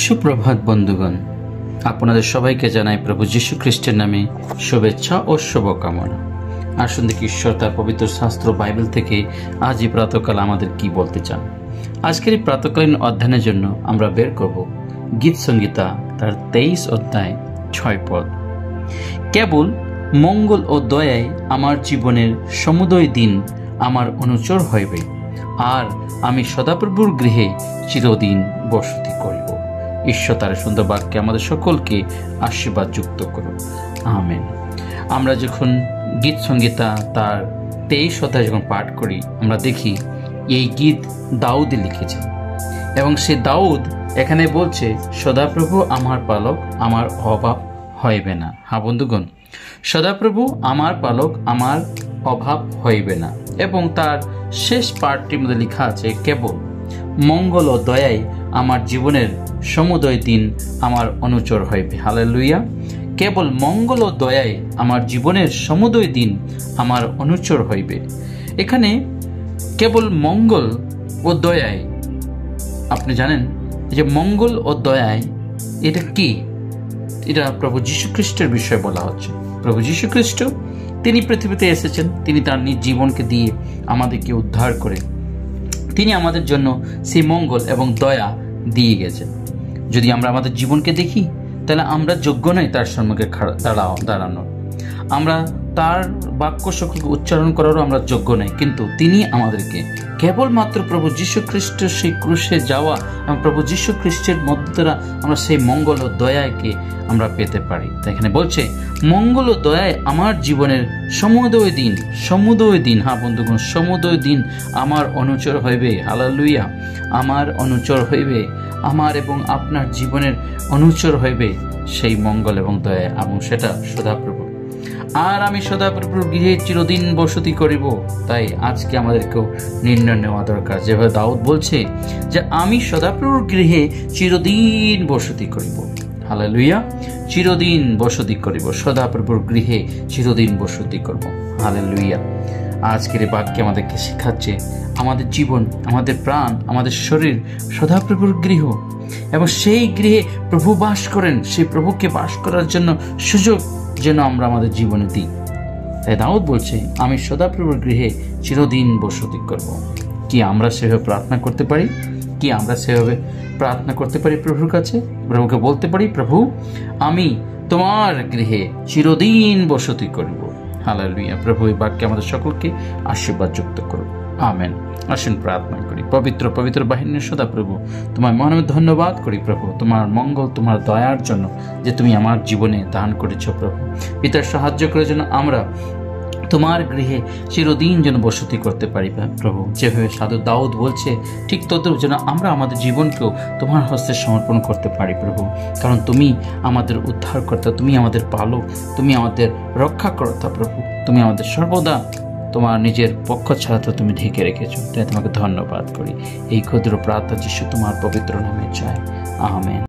সুপ্রভাত বন্ধুগণ, আপনাদের সবাইকে জানাই প্রভু যীশু খ্রিস্টের নামে শুভেচ্ছা ও শুভকামনা। আসুন দেখি ঈশ্বর তার পবিত্র শাস্ত্র বাইবেল থেকে আজ এই প্রাতকাল আমাদের কি বলতে চান। আজকের এই প্রাতকালীন অধ্যয়নের জন্য আমরা বের করব গীত সংহিতা তার 23 অধ্যায় 6 পদ। কেবল মঙ্গল ও দয়ায় আমার জীবনের সমুদয় দিন আমার অনুচর হইবে, আর আমি সদাপ্রভুর গৃহে চিরদিন বসতি করিব। ঈশ্বর তার সুন্দর বাক্যে আমাদের সকলকে আশীর্বাদ যুক্ত করুন, আমেন। আমরা যখন গীত সংহিতা তার 23 অধ্যায় যখন পাঠ করি, আমরা দেখি এই গীত দাউদ লিখেছেন এবং সে দাউদ এখানে বলছে, সদাপ্রভু আমার পালক, আমার অভাব হইবে না। হ্যাঁ বন্ধুগণ, সদাপ্রভু আমার পালক, আমার অভাব হইবে না। এবং তার শেষ পাঠটির মধ্যে লেখা আছে, কেবল মঙ্গল ও দয়ায় আমার জীবনের সমুদয় দিন আমার অনুচর হইবে। হালেলুয়া। কেবল মঙ্গল ও দয়ায় আমার জীবনের সমুদয় দিন আমার অনুচর হইবে। এখানে কেবল মঙ্গল ও দয়ায়, আপনি জানেন যে মঙ্গল ও দয়ায় এটা কি? এটা প্রভু যীশু খ্রিস্টের বিষয়ে বলা হচ্ছে। প্রভু যীশু খ্রিস্ট তিনি পৃথিবীতে এসেছেন, তিনি তার নিজ জীবনকে দিয়ে আমাদেরকে উদ্ধার করে তিনি আমাদের জন্য সেই মঙ্গল এবং দয়া দিয়ে গেছেন। যদি আমরা আমাদের জীবনকে দেখি, তাহলে আমরা যোগ্য নই তার সম্মুখে দাঁড়ানোর, আমরা তার বাক্য সকলকে উচ্চারণ করারও আমরা যোগ্য নই, কিন্তু তিনি আমাদেরকে কেবলমাত্র প্রভু যীশু খ্রিস্টের সেই ক্রুশে যাওয়া এবং প্রভু যীশু খ্রিস্টের মধ্য দ্বারা আমরা সেই মঙ্গল ও দয়াকে আমরা পেতে পারি। তাই এখানে বলছে, মঙ্গল ও দয়ায় আমার জীবনের সমুদয় দিন, হ্যাঁ বন্ধুগণ, সমুদয় দিন আমার অনুচর হইবে। হালেলুয়া। আমার অনুচর হইবে, আমার এবং আপনার জীবনের অনুচর হইবে সেই মঙ্গল এবং দয়া, এবং সেটা সদাপ্রভু। আর আমি সদাপ্রভুর গৃহে চিরদিন বসতি করিব। তাই আজকে আমাদেরকেও নির্ণয় নেওয়া দরকার, যেভাবে দাউদ বলছে যে আমি সদাপ্রভুর গৃহে চিরদিন বসতি করিব। হালেলুয়া। চিরদিন বসতি করিব, সদাপ্রভুর গৃহে চিরদিন বসতি করব। হালেলুয়া। আজকের এই বাক্যে আমাদেরকে শেখাচ্ছে আমাদের জীবন, আমাদের প্রাণ, আমাদের শরীর সদাপ্রভুর গৃহ, এবং সেই গৃহে প্রভু বাস করেন। সেই প্রভুকে বাস করার জন্য সুযোগ যেন আমরা আমাদের জীবনে দিই। তাই দাউদ বলছে, আমি সদাপ্রভুর গৃহে চিরদিন বসতি করব। কি আমরা সেভাবে প্রার্থনা করতে পারি? কি আমরা সেভাবে প্রার্থনা করতে পারি প্রভুর কাছে? প্রভুকে বলতে পারি, প্রভু আমি তোমার গৃহে চিরদিন বসতি করিব। হালেলুয়া। প্রভু এই বাক্যে আমাদের সকলকে আশীর্বাদ যুক্ত করুন, আমেন। আসুন প্রার্থনা করি। পবিত্র বাহিনীর সদাপ্রভু, তোমার মনে ধন্যবাদ করি প্রভু, তোমার মঙ্গল, তোমার দয়ার জন্য যে তুমি আমার জীবনে দান করেছ প্রভু। পিতার সাহায্য করার জন্য আমরা তোমার গৃহে চিরদিন যেন বসতি করতে পারি প্রভু। যেভাবে সাধু দাউদ বলছে, ঠিক তদ্রূপ যেন আমরা আমাদের জীবনকেও তোমার হস্তে সমর্পণ করতে পারি প্রভু। কারণ তুমি আমাদের উদ্ধারকর্তা, তুমি আমাদের পালক, তুমি আমাদের রক্ষাকর্তা প্রভু। তুমি আমাদের সর্বদা তোমার নিজের পক্ষ ছাড়া তো তুমি ঢেকে রেখেছো। তাই তোমাকে ধন্যবাদ করি। এই ক্ষুদ্র প্রার্থনা যিশু তোমার পবিত্র নামে চাই, আমেন।